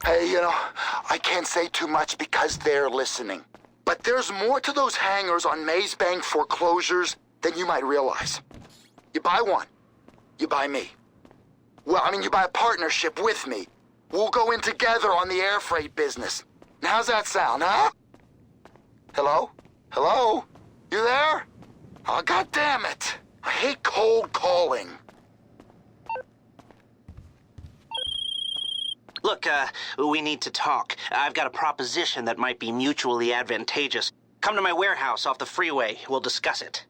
Hey, I can't say too much because they're listening. But there's more to those hangars on Maze Bank foreclosures than you might realize. You buy one, you buy me. Well, you buy a partnership with me. We'll go in together on the air freight business. Now, how's that sound, huh? Hello? Hello? You there? Oh, God damn it. I hate cold calling. Look, we need to talk. I've got a proposition that might be mutually advantageous. Come to my warehouse off the freeway. We'll discuss it.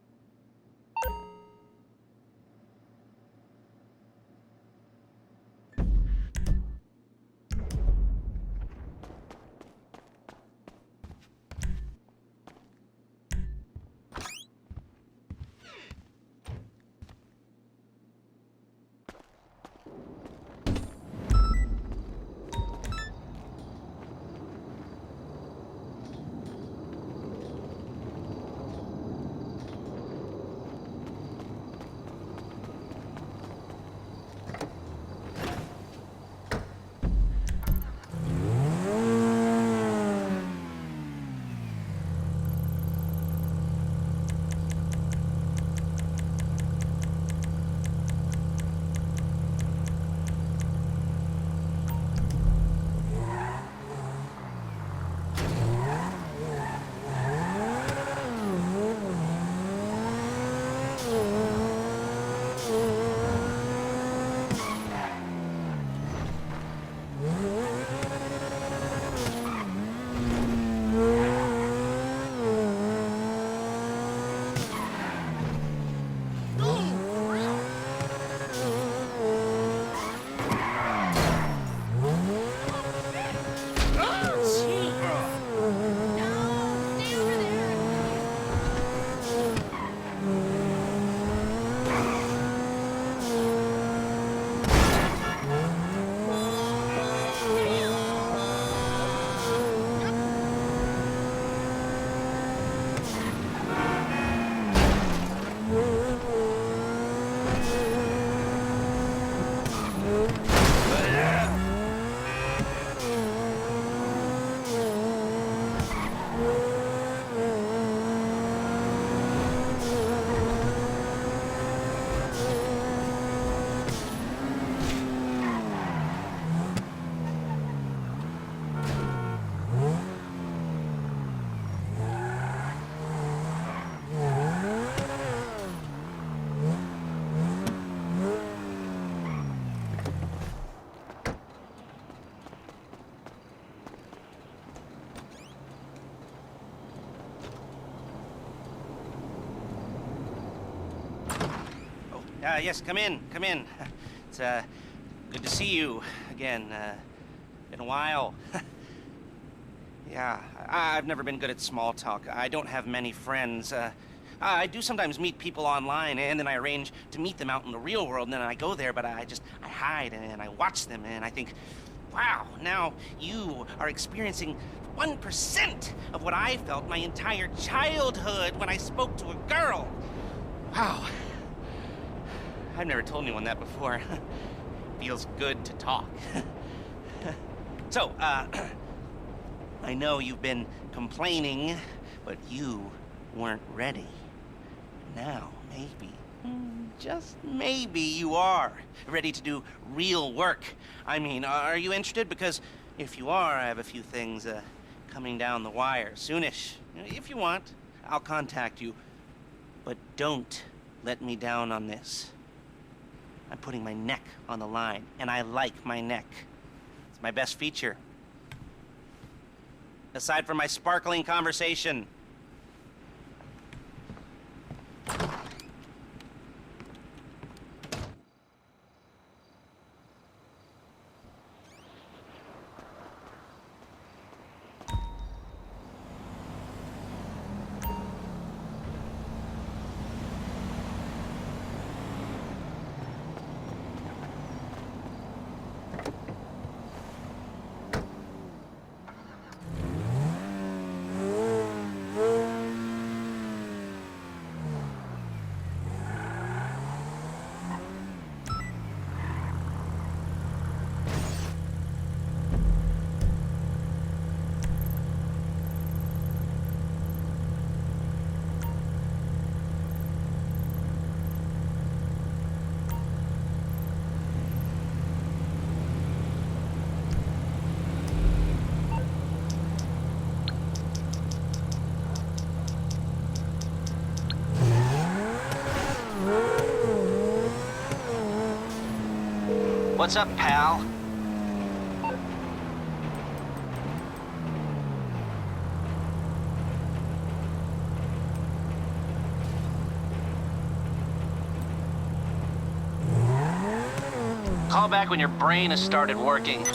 Yes, come in, come in. It's, good to see you again. Been a while. Yeah, I've never been good at small talk. I don't have many friends. I do sometimes meet people online, and then I arrange to meet them out in the real world, and then I go there, but I hide, and I watch them, and I think, wow, now you are experiencing 1% of what I felt my entire childhood when I spoke to a girl. Wow. I've never told anyone that before. Feels good to talk. So, I know you've been complaining, but you weren't ready. Now, maybe, just maybe you are ready to do real work. Are you interested? Because if you are, I have a few things coming down the wire soonish. If you want, I'll contact you. But don't let me down on this. I'm putting my neck on the line, and I like my neck. It's my best feature. Aside from my sparkling conversation. What's up, pal? Call back when your brain has started working.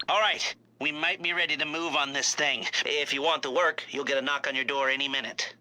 All right, we might be ready to move on this thing. If you want the work, you'll get a knock on your door any minute.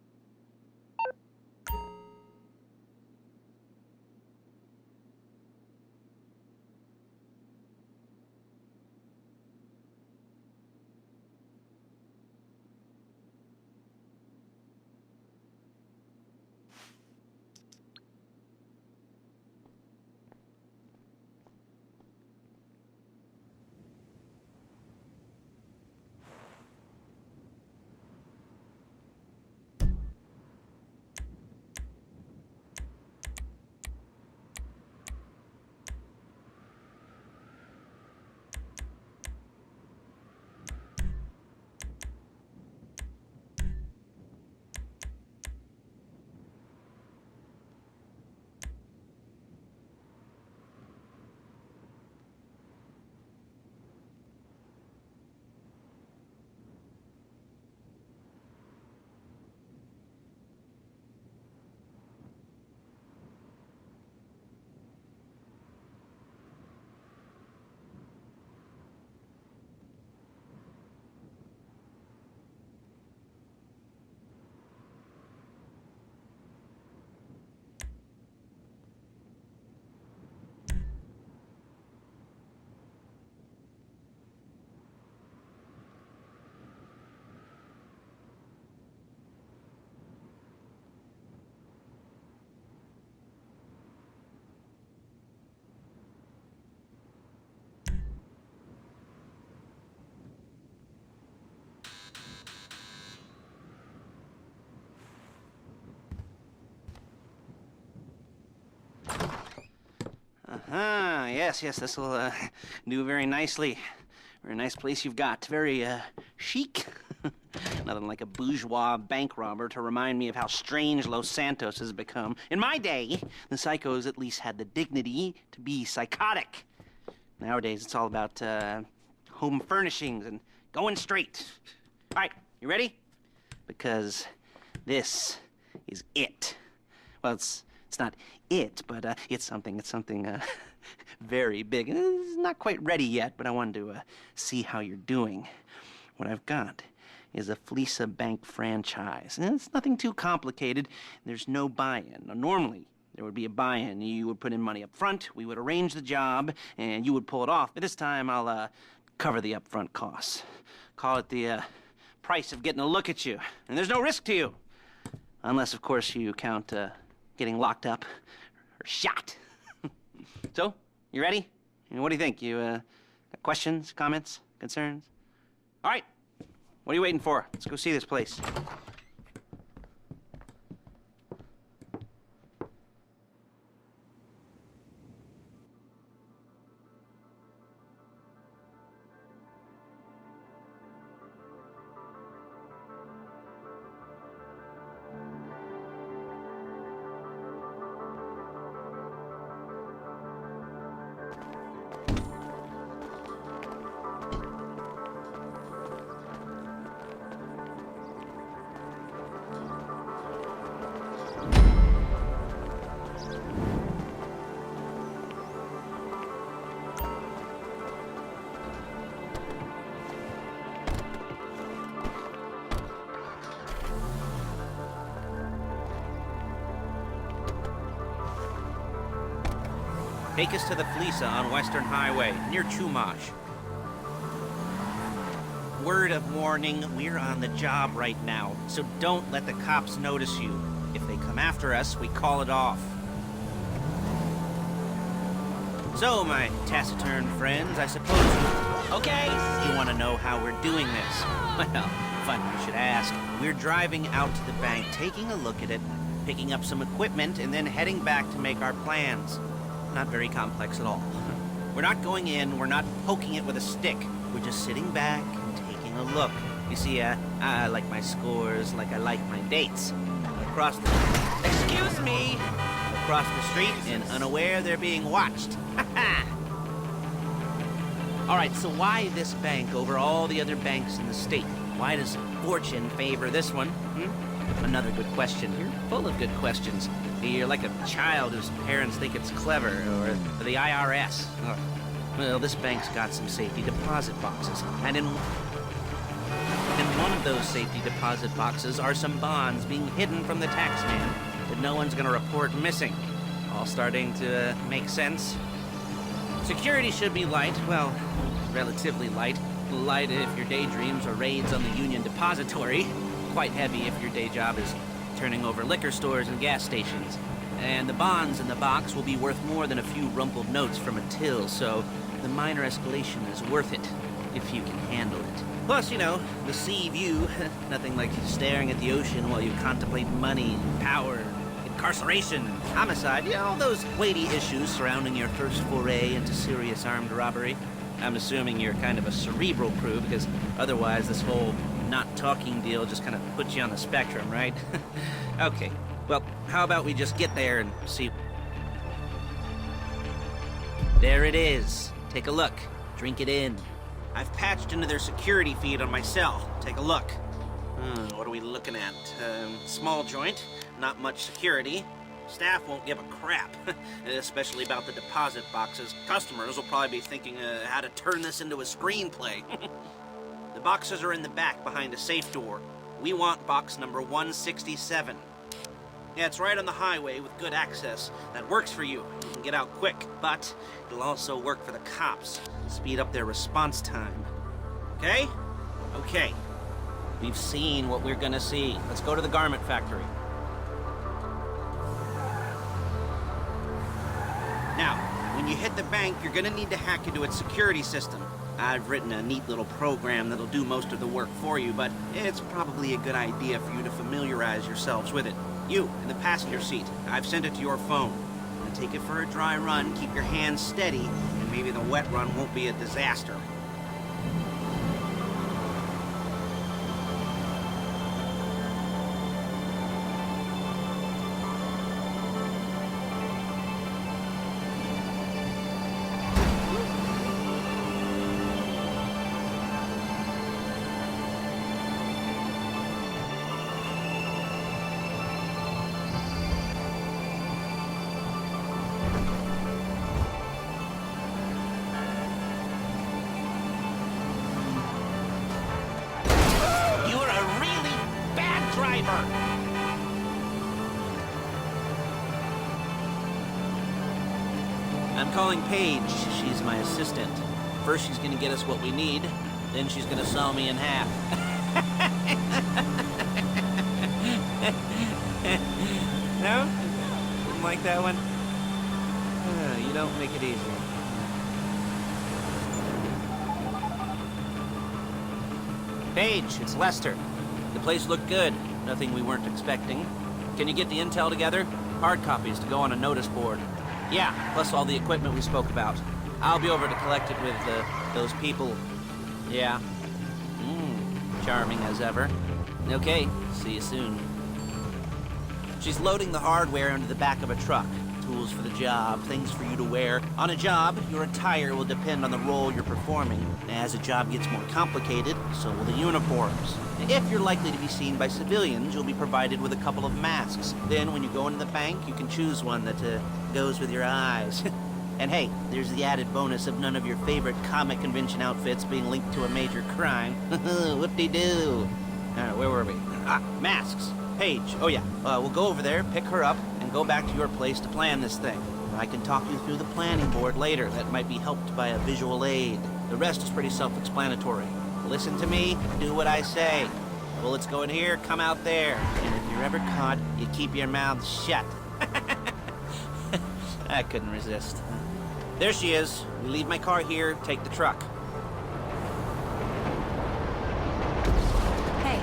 Yes, this will do very nicely. Very nice place you've got. Very chic. Nothing like a bourgeois bank robber to remind me of how strange Los Santos has become. In my day, the psychos at least had the dignity to be psychotic. Nowadays, it's all about home furnishings and going straight. All right, you ready? Because this is it. Well, it's not it, but it's something very big. It's not quite ready yet, but I wanted to see how you're doing. What I've got is a Fleeca Bank franchise. And it's nothing too complicated. There's no buy-in. Now, normally, there would be a buy-in. You would put in money up front, we would arrange the job, and you would pull it off. But this time, I'll cover the upfront costs. Call it the price of getting a look at you. And there's no risk to you. Unless, of course, you count getting locked up or shot. So, you ready? What do you think? You got questions, comments, concerns? All right. What are you waiting for? Let's go see this place. Take us to the Fleeca on Western Highway, near Chumash. Word of warning, we're on the job right now, so don't let the cops notice you. If they come after us, we call it off. So, my taciturn friends, I suppose okay, you want to know how we're doing this. Well, funny you should ask. We're driving out to the bank, taking a look at it, picking up some equipment, and then heading back to make our plans. Not very complex at all. We're not going in, we're not poking it with a stick. We're just sitting back and taking a look. You see, I like my scores like I like my dates. Across the... Excuse me! Across the street and unaware they're being watched. Alright, so why this bank over all the other banks in the state? Why does fortune favor this one? Another good question. You're full of good questions. You're like a child whose parents think it's clever, or the IRS. Oh. Well, this bank's got some safety deposit boxes, and in one of those safety deposit boxes are some bonds being hidden from the tax man that no one's gonna report missing. All starting to make sense? Security should be light, well, relatively light. Light if your daydreams are raids on the Union Depository. Quite heavy if your day job is turning over liquor stores and gas stations. And the bonds in the box will be worth more than a few rumpled notes from a till, so the minor escalation is worth it, if you can handle it. Plus, you know, the sea view, nothing like staring at the ocean while you contemplate money, power, incarceration, homicide, yeah, all those weighty issues surrounding your first foray into serious armed robbery. I'm assuming you're kind of a cerebral crew, because otherwise this whole not talking deal just kind of puts you on the spectrum, right? Okay, well, how about we just get there and see... There it is. Take a look. Drink it in. I've patched into their security feed on my cell. Take a look. What are we looking at? Small joint, not much security. Staff won't give a crap, especially about the deposit boxes. Customers will probably be thinking how to turn this into a screenplay. The boxes are in the back behind a safe door. We want box number 167. Yeah, it's right on the highway with good access. That works for you. You can get out quick, but it'll also work for the cops. Speed up their response time. Okay? Okay. We've seen what we're gonna see. Let's go to the garment factory. Now, when you hit the bank, you're gonna need to hack into its security system. I've written a neat little program that'll do most of the work for you, but it's probably a good idea for you to familiarize yourselves with it. You, in the passenger seat, I've sent it to your phone. And take it for a dry run, keep your hands steady, and maybe the wet run won't be a disaster. paper. I'm calling Paige. She's my assistant. First, she's gonna get us what we need. Then she's gonna saw me in half. No? Didn't like that one? You don't make it easy. Paige, it's Lester. The place looked good. Nothing we weren't expecting. Can you get the intel together? Hard copies to go on a notice board. Yeah, plus all the equipment we spoke about. I'll be over to collect it with those people. Yeah. Charming as ever. Okay, see you soon. She's loading the hardware into the back of a truck. Tools for the job, things for you to wear. On a job, your attire will depend on the role you're performing. As the job gets more complicated, so will the uniforms. If you're likely to be seen by civilians, you'll be provided with a couple of masks. Then when you go into the bank, you can choose one that goes with your eyes. And hey, there's the added bonus of none of your favorite comic convention outfits being linked to a major crime. Whoop-de-doo. Where were we? Masks. Paige. Oh yeah, we'll go over there, pick her up, and go back to your place to plan this thing. I can talk you through the planning board later. That might be helped by a visual aid. The rest is pretty self-explanatory. Listen to me, do what I say. Bullets go in here, come out there. And if you're ever caught, you keep your mouth shut. I couldn't resist. There she is. We leave my car here, take the truck. Hey.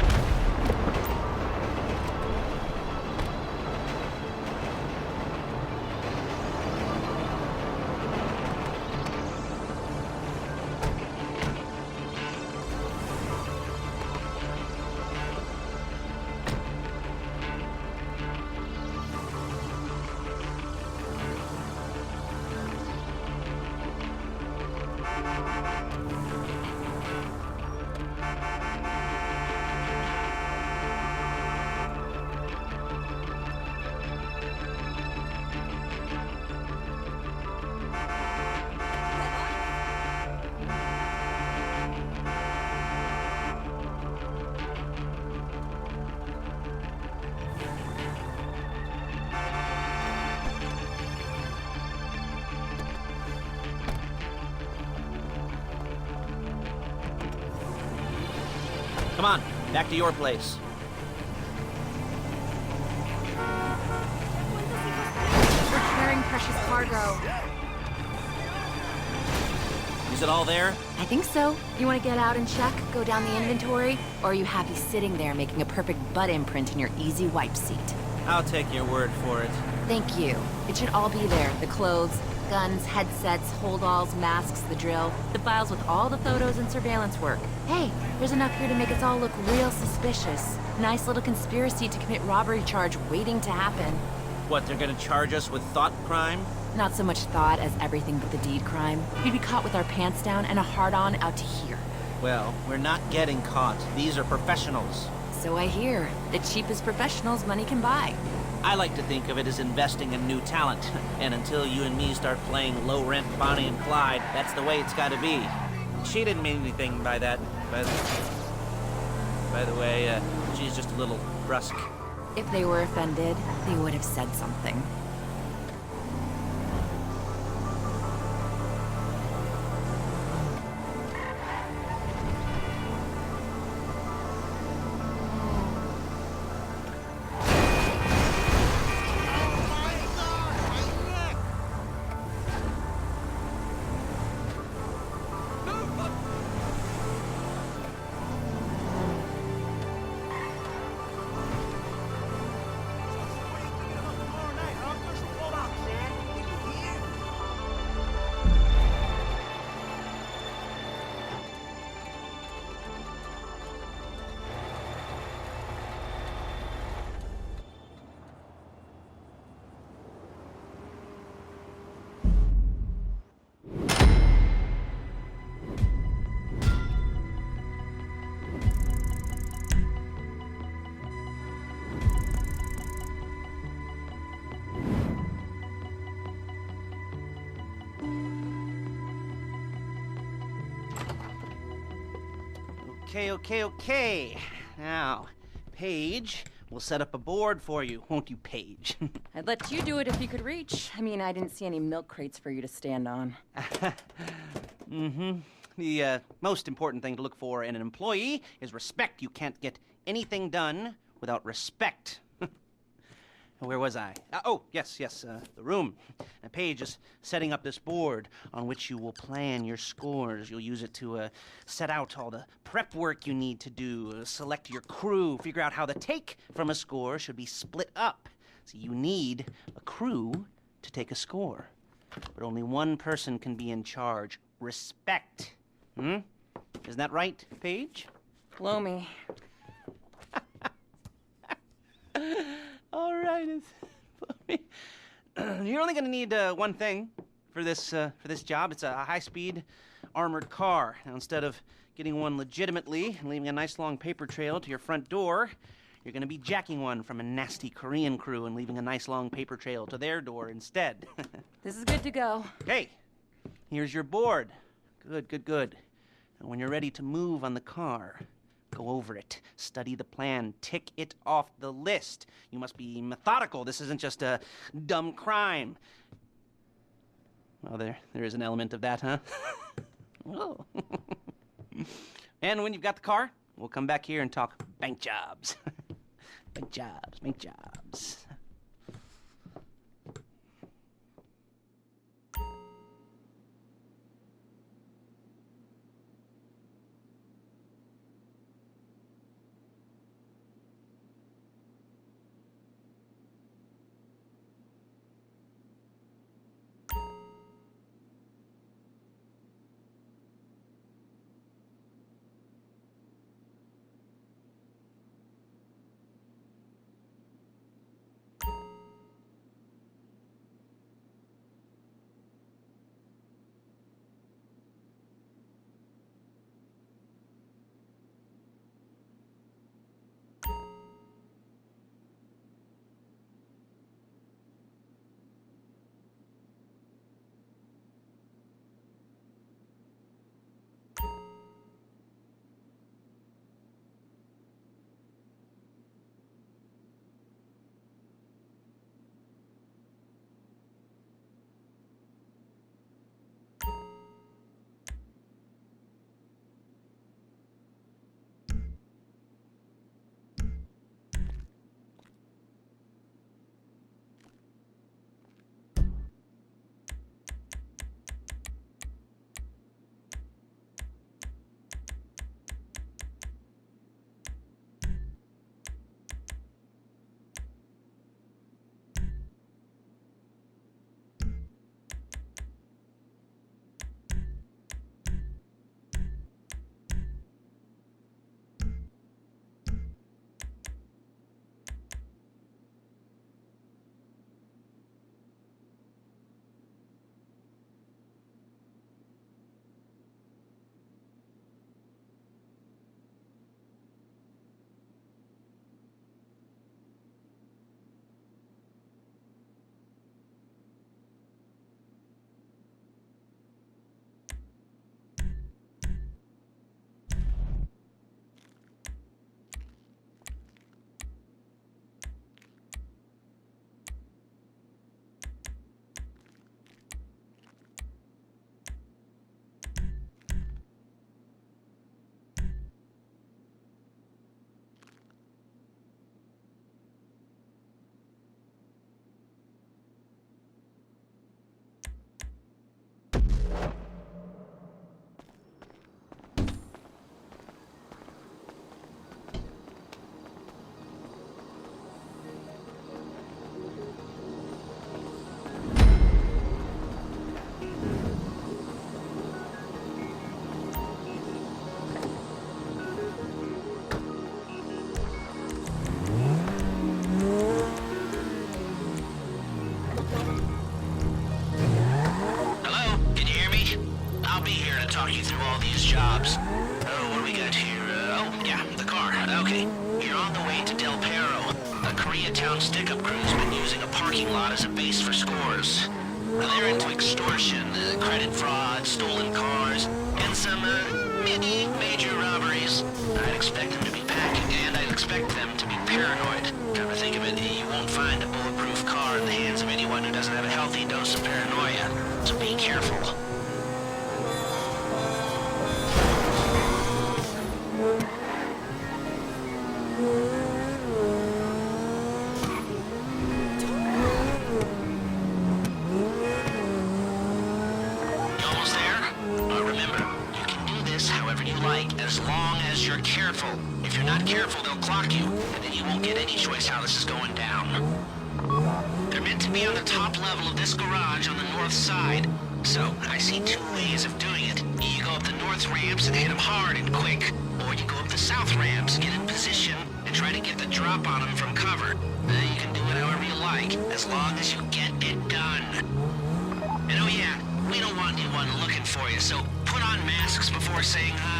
Come on, back to your place. We're carrying precious cargo. Is it all there? I think so. You want to get out and check, go down the inventory? Or are you happy sitting there making a perfect butt imprint in your easy wipe seat? I'll take your word for it. Thank you. It should all be there. The clothes, guns, headsets, holdalls, masks, the drill. The files with all the photos and surveillance work. Hey, there's enough here to make us all look real suspicious. Nice little conspiracy to commit robbery charge waiting to happen. What, they're gonna charge us with thought crime? Not so much thought as everything but the deed crime. We'd be caught with our pants down and a hard-on out to here. Well, we're not getting caught. These are professionals. So I hear. The cheapest professionals money can buy. I like to think of it as investing in new talent. And until you and me start playing low-rent Bonnie and Clyde, that's the way it's gotta be. She didn't mean anything by that. By the way, she's just a little brusque. If they were offended, they would have said something. Okay. Now, Paige, We'll set up a board for you, won't you, Paige? I'd let you do it if you could reach. I mean, I didn't see any milk crates for you to stand on. The most important thing to look for in an employee is respect. You can't get anything done without respect. Where was I? Yes, the room. Paige is setting up this board on which you will plan your scores. You'll use it to set out all the prep work you need to do, select your crew, figure out how the take from a score should be split up. So you need a crew to take a score. But only one person can be in charge. Respect. Isn't that right, Paige? Blow me. All right, you're only going to need one thing for this job. It's a high-speed armored car. Now, instead of getting one legitimately and leaving a nice long paper trail to your front door, you're going to be jacking one from a nasty Korean crew and leaving a nice long paper trail to their door instead. This is good to go. Okay, here's your board. Good. And when you're ready to move on the car, go over it, study the plan, tick it off the list. You must be methodical. This isn't just a dumb crime. Well, there is an element of that, huh? Oh. And when you've got the car, we'll come back here and talk bank jobs. Bank jobs. talk you through all these jobs. Oh, what do we got here? The car. Okay. You're on the way to Del Perro. A Koreatown stick-up crew's been using a parking lot as a base for scores. They're into extortion, credit fraud, stolen cars, and some, major robberies. I'd expect them to be packing, and I'd expect them to be paranoid. paranoid. Come to think of it, you won't find a bulletproof car in the hands of anyone who doesn't have a healthy dose of paranoia. So be careful. You almost there? Remember, you can do this however you like, as long as you're careful. If you're not careful, they'll clock you, and then you won't get any choice how this is going down. They're meant to be on the top level of this garage on the north side. So, I see two ways of doing it. You go up the north ramps and hit them hard and quick, or you go up the south ramps, get in position, and try to get the drop on them from cover. You can do it however you like, as long as you get it done. And oh yeah, we don't want anyone looking for you, so put on masks before saying hi.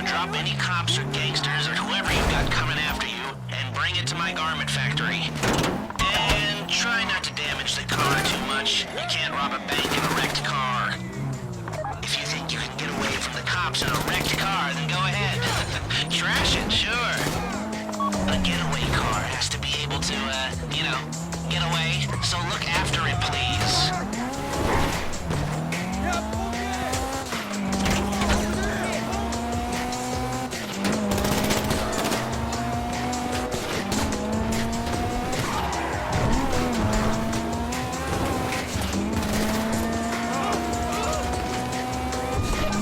Drop any cops or gangsters or whoever you've got coming after you and bring it to my garment factory. And try not to damage the car too much. You can't rob a bank in a wrecked car. If you think you can get away from the cops in a wrecked car, then go ahead. Trash it, sure. A getaway car has to be able to, get away. So look after it, please.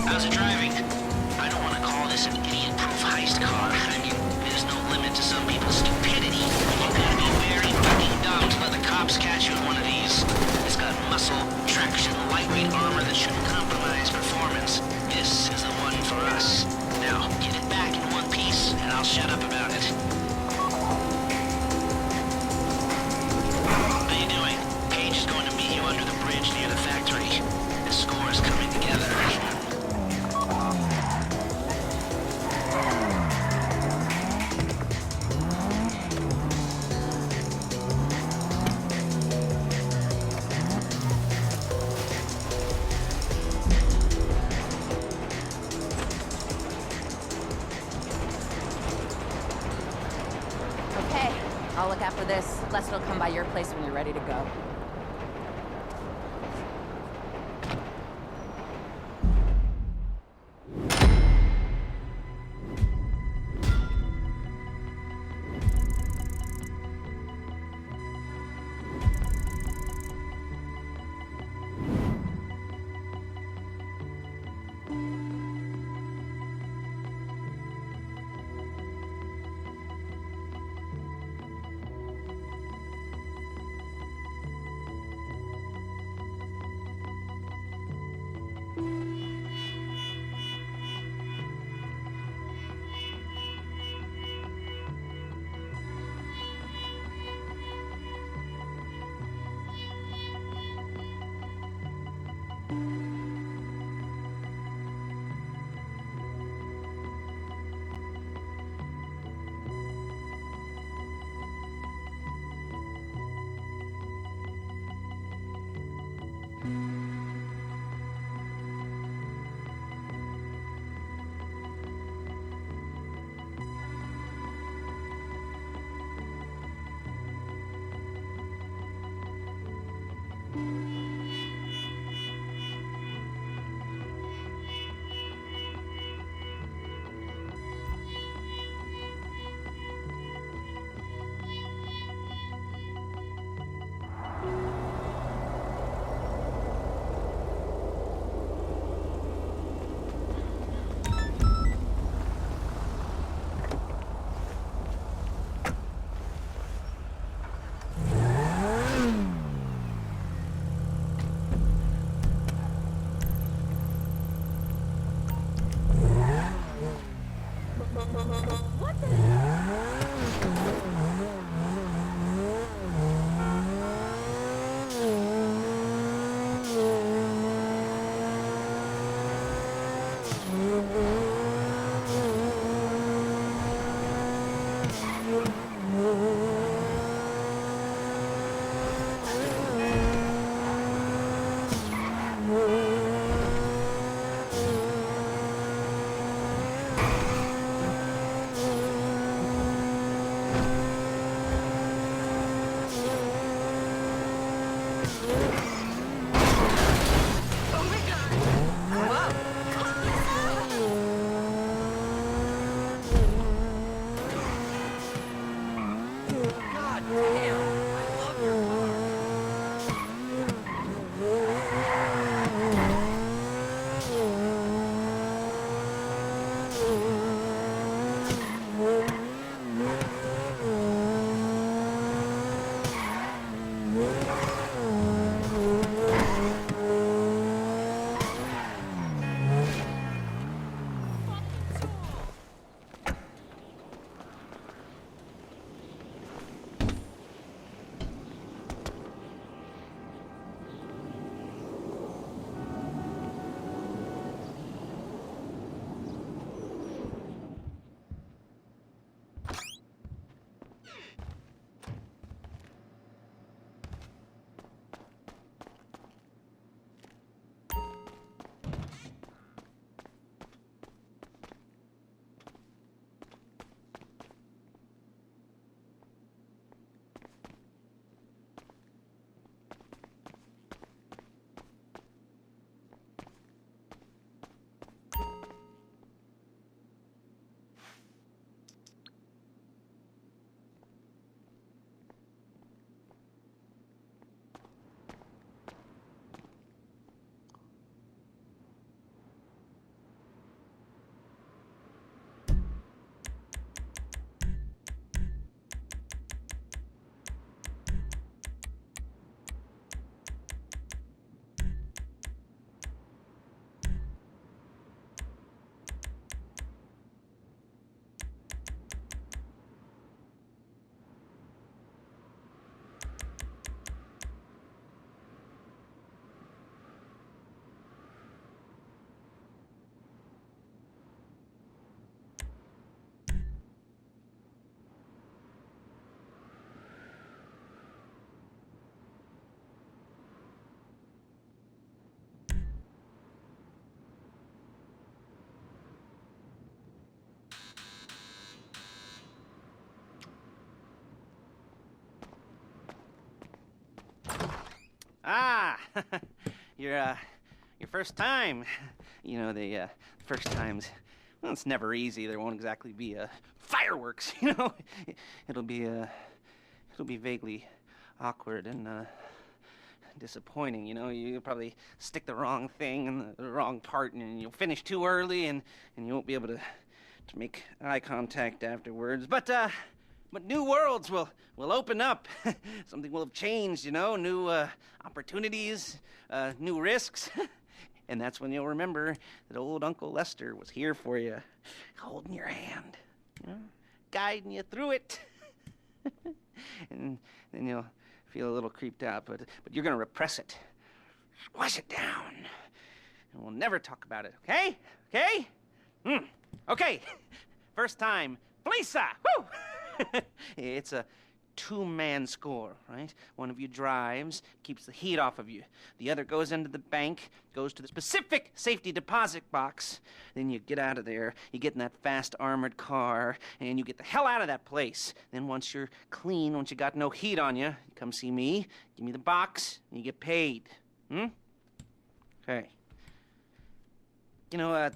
How's it driving? I don't want to call this an idiot-proof heist car. I mean, there's no limit to some people's stupidity. You gotta be very fucking dumb to let the cops catch you in one of these. It's got muscle, traction, lightweight armor that shouldn't compromise performance. This is the one for us. Now, get it back in one piece, and I'll shut up about it. How you doing? Paige is going to meet you under the bridge near the factory. The score is coming together. Okay, I'll look after this. Lester will come by your place when you're ready to go. Ah, your first time. You know, the first times, well, it's never easy. There won't exactly be fireworks, you know. It'll be vaguely awkward and disappointing, you know. You'll probably stick the wrong thing in the wrong part, and you'll finish too early, and you won't be able to make eye contact afterwards. But new worlds will open up. Something will have changed, you know. New opportunities, new risks. And that's when you'll remember that old Uncle Lester was here for you, holding your hand, you know, guiding you through it. And then you'll feel a little creeped out, but you're gonna repress it. Squash it down. And we'll never talk about it, okay? Okay? Okay. First time, Lisa! Woo! It's a two-man score, right? One of you drives, keeps the heat off of you. The other goes into the bank, goes to the specific safety deposit box. Then you get out of there, you get in that fast armored car, and you get the hell out of that place. Then once you're clean, once you got no heat on you, you come see me, give me the box, and you get paid. Okay. You know,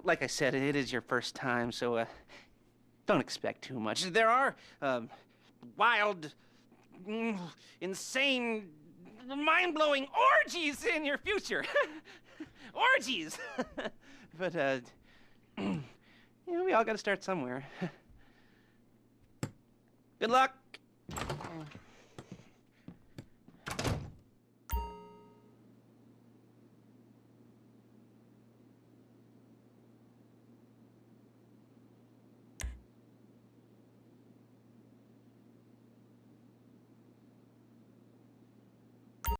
like I said, it is your first time, so don't expect too much. There are wild, insane, mind-blowing orgies in your future. Orgies! But, you know, we all gotta start somewhere. Good luck!